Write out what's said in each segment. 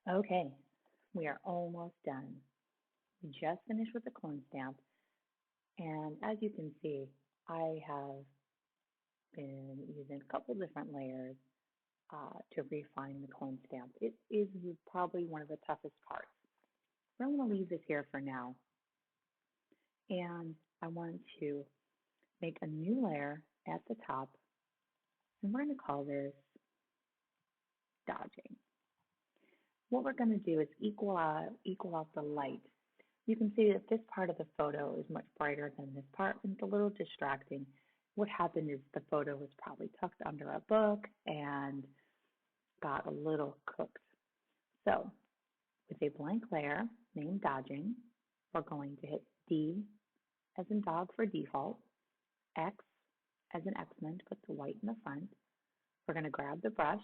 Okay, we are almost done. We just finished with the corn stamp, and as you can see, I have been using a couple different layers to refine the corn stamp. It is probably one of the toughest parts. But I'm going to leave this here for now, and I want to make a new layer at the top, and we're going to call this dodging. What we're going to do is equal out the light. You can see that this part of the photo is much brighter than this part, and it's a little distracting. What happened is the photo was probably tucked under a book and got a little cooked. So with a blank layer named dodging, we're going to hit D as in dog for default, X as in X-Men to put the white in the front. We're going to grab the brush,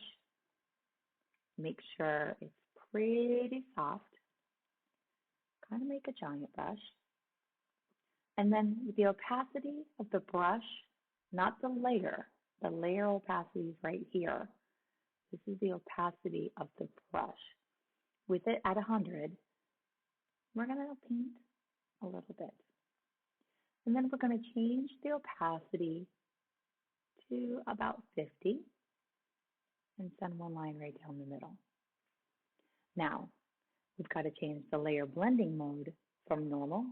make sure it's pretty soft, kind of make a giant brush. And then with the opacity of the brush, not the layer opacity is right here. This is the opacity of the brush. With it at 100, we're going to paint a little bit. And then we're going to change the opacity to about 50 and send one line right down the middle. Now, we've got to change the layer blending mode from normal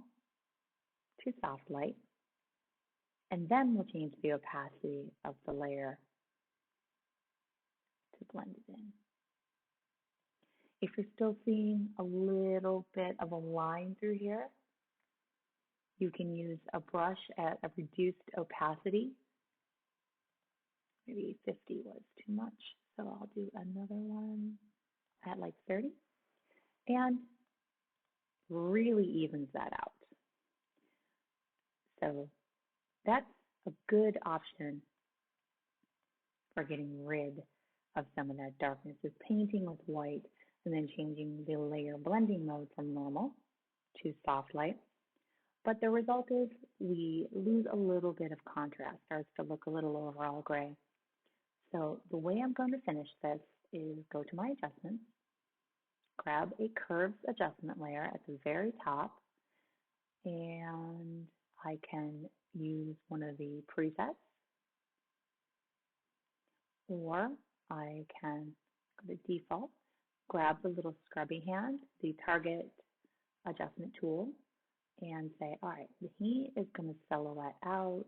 to soft light, and then we'll change the opacity of the layer to blend it in. If you're still seeing a little bit of a line through here, you can use a brush at a reduced opacity. Maybe 50 was too much, so I'll do another one at like 30, and really evens that out. So that's a good option for getting rid of some of that darkness, is painting with white and then changing the layer blending mode from normal to soft light. But the result is we lose a little bit of contrast, starts to look a little overall gray. So the way I'm going to finish this is go to my adjustments, grab a curves adjustment layer at the very top, and I can use one of the presets, or I can go to default, grab the little scrubby hand, the target adjustment tool, and say, all right, he is going to silhouette out.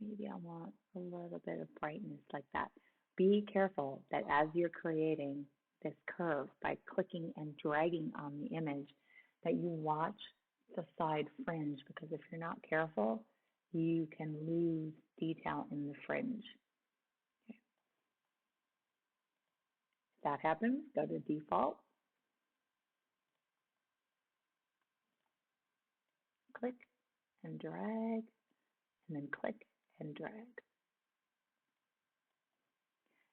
Maybe I want a little bit of brightness like that. Be careful that as you're creating this curve by clicking and dragging on the image, that you watch the side fringe, because if you're not careful, you can lose detail in the fringe. Okay. If that happens, go to default, click and drag, and then click and drag.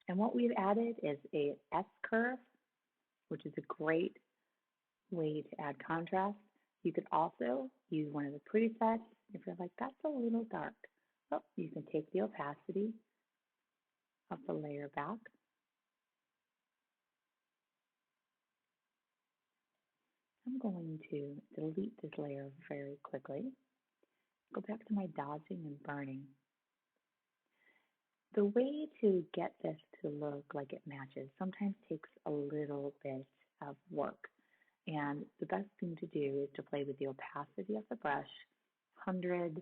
And what we've added is a S-curve, which is a great way to add contrast. You could also use one of the presets. If you're like, that's a little dark, well, you can take the opacity of the layer back. I'm going to delete this layer very quickly. Go back to my dodging and burning. The way to get this to look like it matches sometimes takes a little bit of work. And the best thing to do is to play with the opacity of the brush, 100,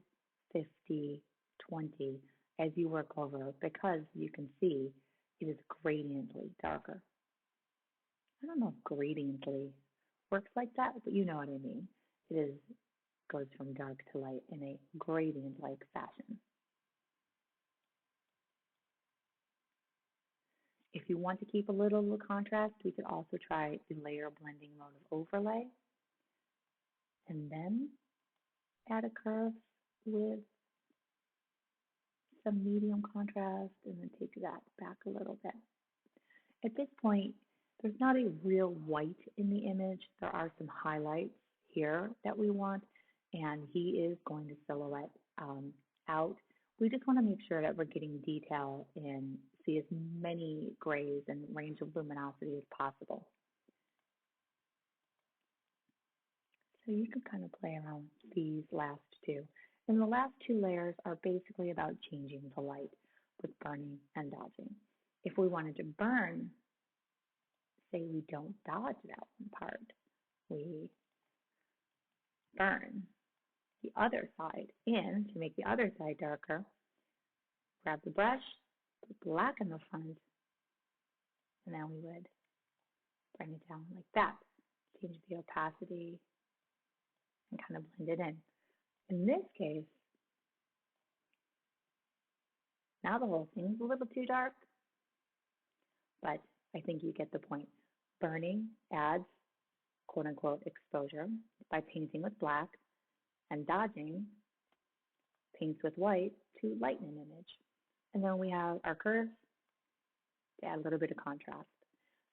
50, 20, as you work over it, because you can see it is gradiently darker. I don't know if gradiently works like that, but you know what I mean. It goes from dark to light in a gradient-like fashion. If you want to keep a little contrast, we could also try the layer blending mode of overlay, and then add a curve with some medium contrast, and then take that back a little bit. At this point, there's not a real white in the image. There are some highlights here that we want, and he is going to silhouette out. We just want to make sure that we're getting detail in see as many grays and range of luminosity as possible. So you can kind of play around with these last two. And the last two layers are basically about changing the light with burning and dodging. If we wanted to burn, say we don't dodge that one part, we burn the other side in to make the other side darker. Grab the brush, put black in the front, and then we would bring it down like that. Change the opacity and kind of blend it in. In this case, now the whole thing's a little too dark, but I think you get the point. Burning adds quote unquote exposure by painting with black, and dodging paints with white to lighten an image. And then we have our curves to add a little bit of contrast.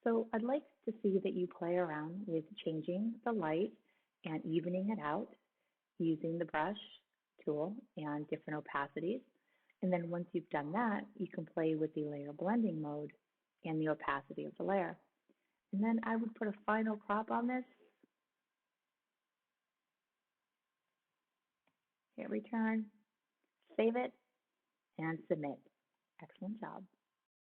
So I'd like to see that you play around with changing the light and evening it out using the brush tool and different opacities. And then once you've done that, you can play with the layer blending mode and the opacity of the layer. And then I would put a final crop on this. Hit return, save it, and submit. Excellent job.